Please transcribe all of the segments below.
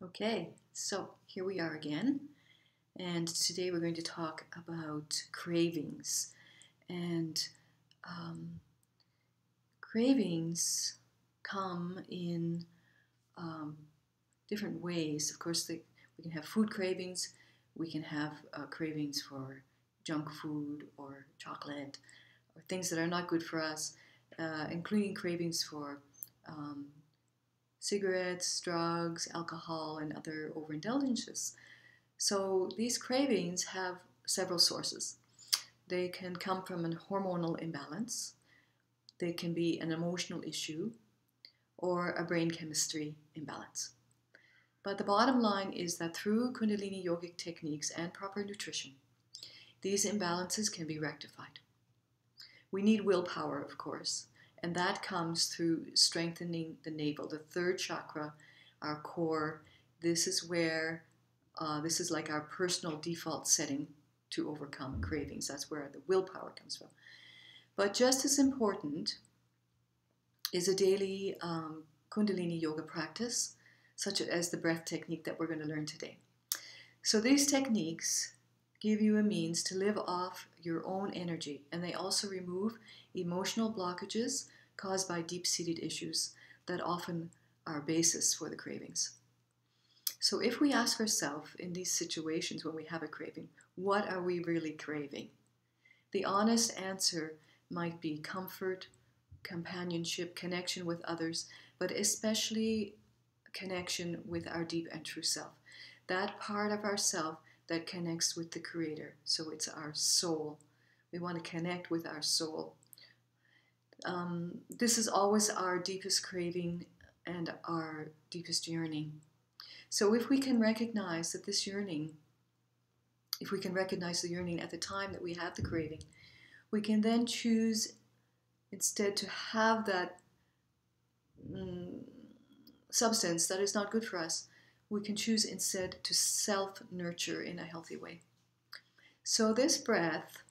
Okay, so here we are again, and today we're going to talk about cravings. And um, cravings come in um, different ways. Of course, we can have food cravings, we can have cravings for junk food or chocolate or things that are not good for us, including cravings for um, cigarettes, drugs, alcohol, and other overindulgences. So these cravings have several sources. They can come from a hormonal imbalance, they can be an emotional issue, or a brain chemistry imbalance. But the bottom line is that through Kundalini yogic techniques and proper nutrition, these imbalances can be rectified. We need willpower, of course, and that comes through strengthening the navel, the third chakra, our core. This is where, this is like our personal default setting to overcome cravings. That's where the willpower comes from. But just as important is a daily Kundalini yoga practice, such as the breath technique that we're going to learn today. So these techniques give you a means to live off your own energy, and they also remove emotional blockages caused by deep-seated issues that often are basis for the cravings. So if we ask ourselves in these situations when we have a craving, what are we really craving? The honest answer might be comfort, companionship, connection with others, but especially connection with our deep and true self. That part of ourself that connects with the Creator. So it's our soul. We want to connect with our soul. This is always our deepest craving and our deepest yearning. So if we can recognize that this yearning, if we can recognize the yearning at the time that we have the craving, we can then choose instead to have that substance that is not good for us. We can choose instead to self-nurture in a healthy way. So this breath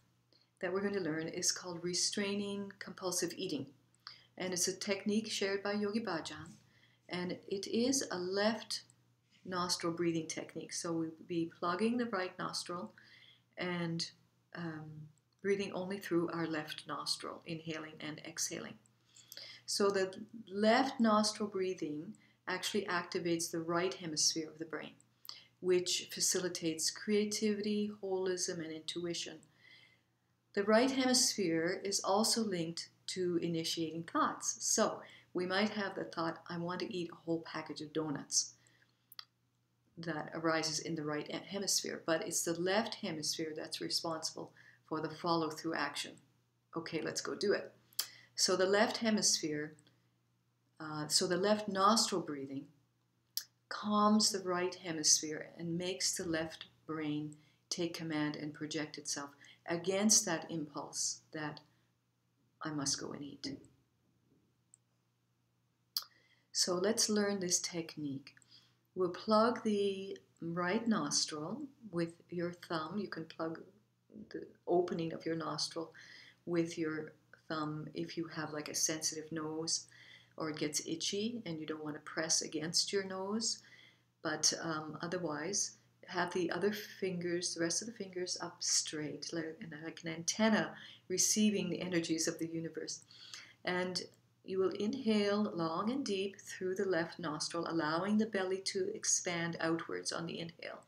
that we're going to learn is called Restraining Compulsive Eating. And it's a technique shared by Yogi Bhajan. And it is a left nostril breathing technique. So we'll be plugging the right nostril and breathing only through our left nostril, inhaling and exhaling. So the left nostril breathing actually activates the right hemisphere of the brain, which facilitates creativity, holism, and intuition. The right hemisphere is also linked to initiating thoughts. So we might have the thought, I want to eat a whole package of donuts. That arises in the right hemisphere, but it's the left hemisphere that's responsible for the follow-through action. Okay, let's go do it. So the left hemisphere, so the left nostril breathing calms the right hemisphere and makes the left brain take command and project itself against that impulse that I must go and eat. So let's learn this technique. We'll plug the right nostril with your thumb. You can plug the opening of your nostril with your thumb if you have like a sensitive nose or it gets itchy and you don't want to press against your nose. But otherwise, have the other fingers, the rest of the fingers up straight, like an antenna receiving the energies of the universe. And you will inhale long and deep through the left nostril, allowing the belly to expand outwards on the inhale.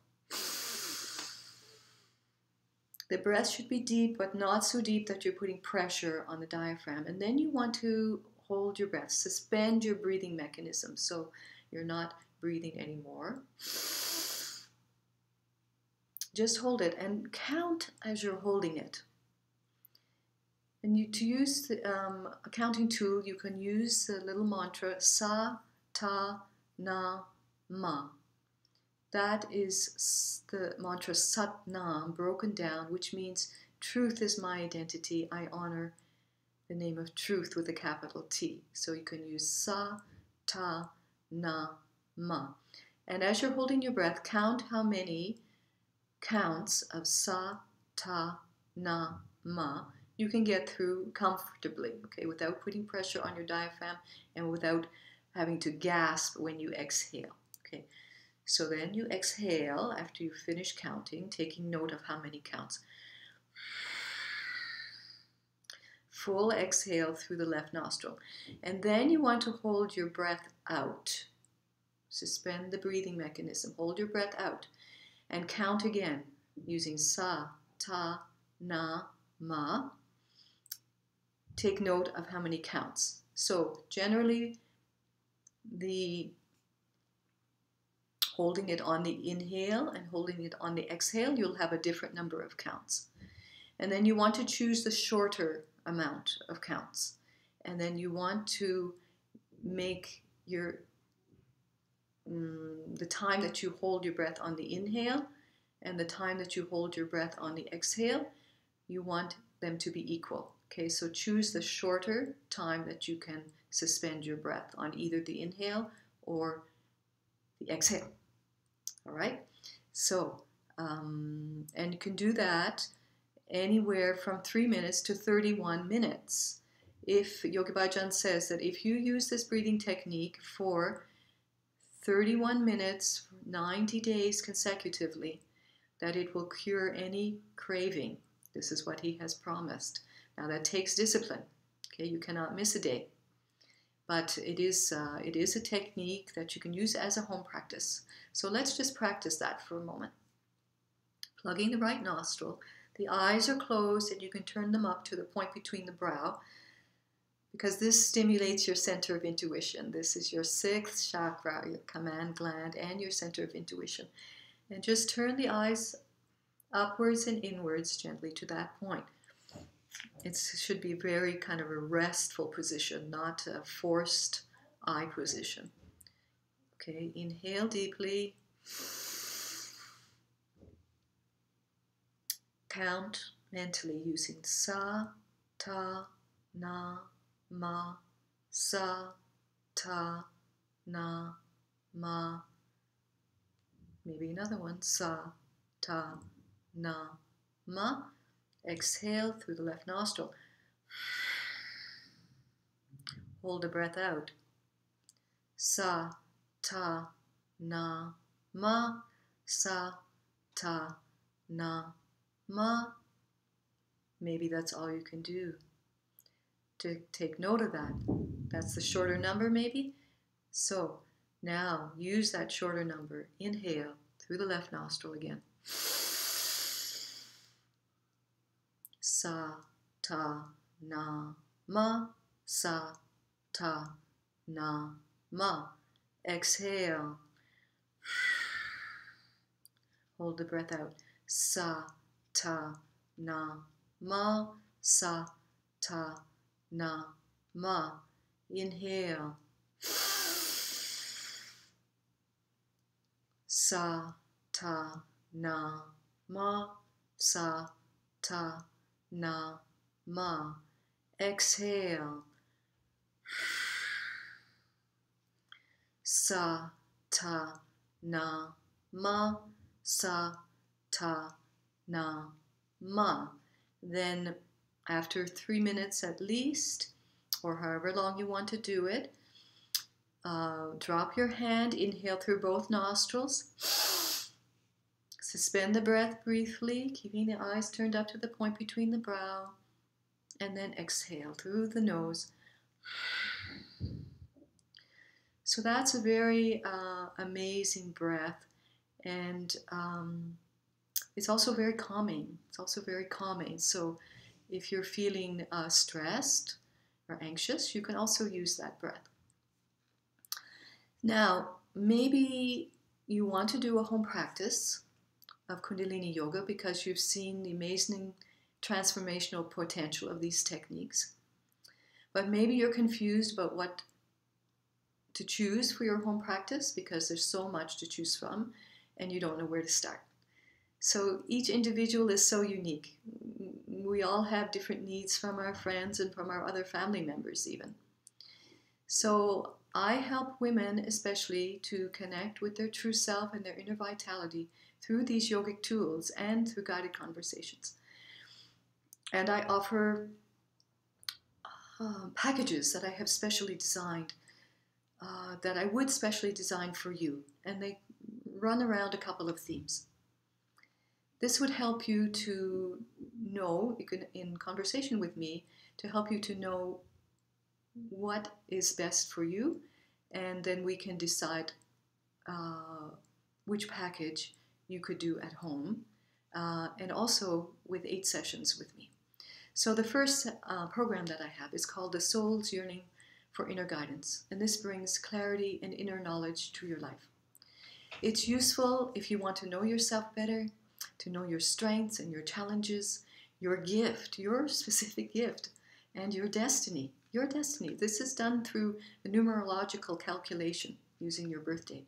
The breath should be deep, but not so deep that you're putting pressure on the diaphragm. And then you want to hold your breath, suspend your breathing mechanism so you're not breathing anymore. Just hold it and count as you're holding it. And to use the counting tool, you can use the little mantra Sa, Ta, Na, Ma. That is the mantra Sat Nam, broken down, which means truth is my identity. I honor the name of truth with a capital T. So you can use Sa, Ta, Na, Ma. And as you're holding your breath, count how many counts of Sa, Ta, Na, Ma you can get through comfortably, okay, without putting pressure on your diaphragm and without having to gasp when you exhale, okay. So then you exhale after you finish counting, taking note of how many counts. Full exhale through the left nostril. And then you want to hold your breath out. Suspend the breathing mechanism. Hold your breath out. And count again using sa, ta, na, ma. Take note of how many counts. So generally, the holding it on the inhale and holding it on the exhale, you'll have a different number of counts. And then you want to choose the shorter amount of counts. And then you want to make your the time that you hold your breath on the inhale and the time that you hold your breath on the exhale, you want them to be equal. Okay, so choose the shorter time that you can suspend your breath on either the inhale or the exhale. All right, so and you can do that anywhere from 3 minutes to 31 minutes. If Yogi Bhajan says that if you use this breathing technique for 31 minutes, 90 days consecutively, that it will cure any craving. This is what he has promised. Now that takes discipline. Okay, you cannot miss a day. But it is a technique that you can use as a home practice. So let's just practice that for a moment. Plugging the right nostril, the eyes are closed and you can turn them up to the point between the brow because this stimulates your center of intuition. This is your 6th chakra, your command gland, and your center of intuition. And just turn the eyes upwards and inwards gently to that point. It should be very kind of a restful position, not a forced eye position. Okay, inhale deeply. Count mentally using sa, ta, na, ma, sa, ta, na, ma. Maybe another one, sa, ta, na, ma. Exhale through the left nostril. Hold the breath out. Sa, ta, na, ma, sa, ta, na, ma. Maybe that's all you can do. To take note of that. That's the shorter number maybe. So now use that shorter number. Inhale through the left nostril again. Sa, ta, na, ma, sa, ta, na, ma. Exhale. Hold the breath out. Sa, ta, na, ma, sa, ta, na, ma. Inhale. Sa, ta, na, ma, sa, ta, na, ma. Exhale. Sa, ta, na, ma, sa, ta, na, ma. Then after 3 minutes at least, or however long you want to do it, drop your hand, inhale through both nostrils. Suspend the breath briefly, keeping the eyes turned up to the point between the brow, and then exhale through the nose. So that's a very amazing breath, and it's also very calming. So if you're feeling stressed or anxious, you can also use that breath. Now, maybe you want to do a home practice of Kundalini Yoga because you've seen the amazing transformational potential of these techniques. But maybe you're confused about what to choose for your home practice because there's so much to choose from and you don't know where to start. So each individual is so unique. We all have different needs from our friends and from our other family members even. So I help women especially to connect with their true self and their inner vitality through these yogic tools and through guided conversations. And I offer packages that I have specially designed, that I would specially design for you. And they run around a couple of themes. This would help you to know, you can, in conversation with me, to help you to know what is best for you, and then we can decide which package you could do at home, and also with 8 sessions with me. So the first program that I have is called The Soul's Yearning for Inner Guidance, and this brings clarity and inner knowledge to your life. It's useful if you want to know yourself better, to know your strengths and your challenges, your gift, your specific gift, and your destiny. Your destiny. This is done through a numerological calculation using your birthday.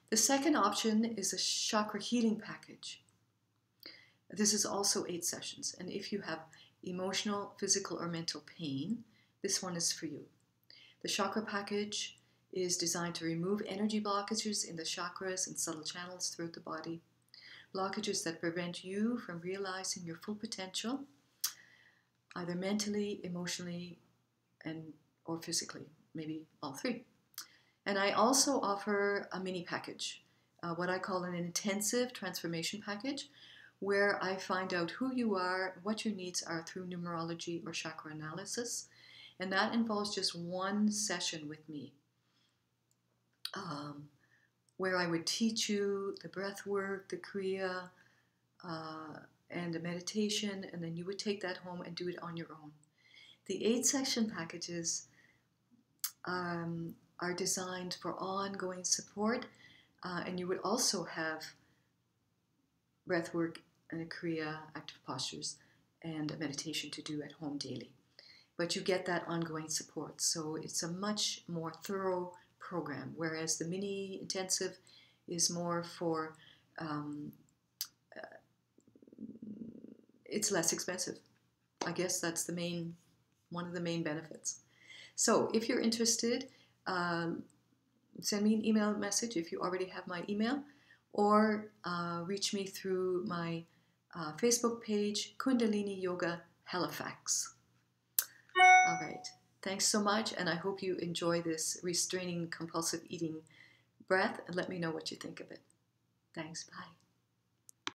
The second option is a chakra healing package. This is also 8 sessions, and if you have emotional, physical, or mental pain, this one is for you. The chakra package is designed to remove energy blockages in the chakras and subtle channels throughout the body, blockages that prevent you from realizing your full potential, either mentally, emotionally, or physically, maybe all 3. And I also offer a mini package, what I call an intensive transformation package, where I find out who you are, what your needs are through numerology or chakra analysis. And that involves just 1 session with me, where I would teach you the breath work, the Kriya, and the meditation, and then you would take that home and do it on your own. The 8 session packages are designed for ongoing support, and you would also have breath work and a Kriya, active postures, and a meditation to do at home daily. But you get that ongoing support, so it's a much more thorough program, whereas the mini intensive is more for, it's less expensive. I guess that's one of the main benefits. So if you're interested, send me an email message if you already have my email, or reach me through my Facebook page, Kundalini Yoga Halifax. All right. Thanks so much, and I hope you enjoy this restraining compulsive eating breath, and let me know what you think of it. Thanks. Bye.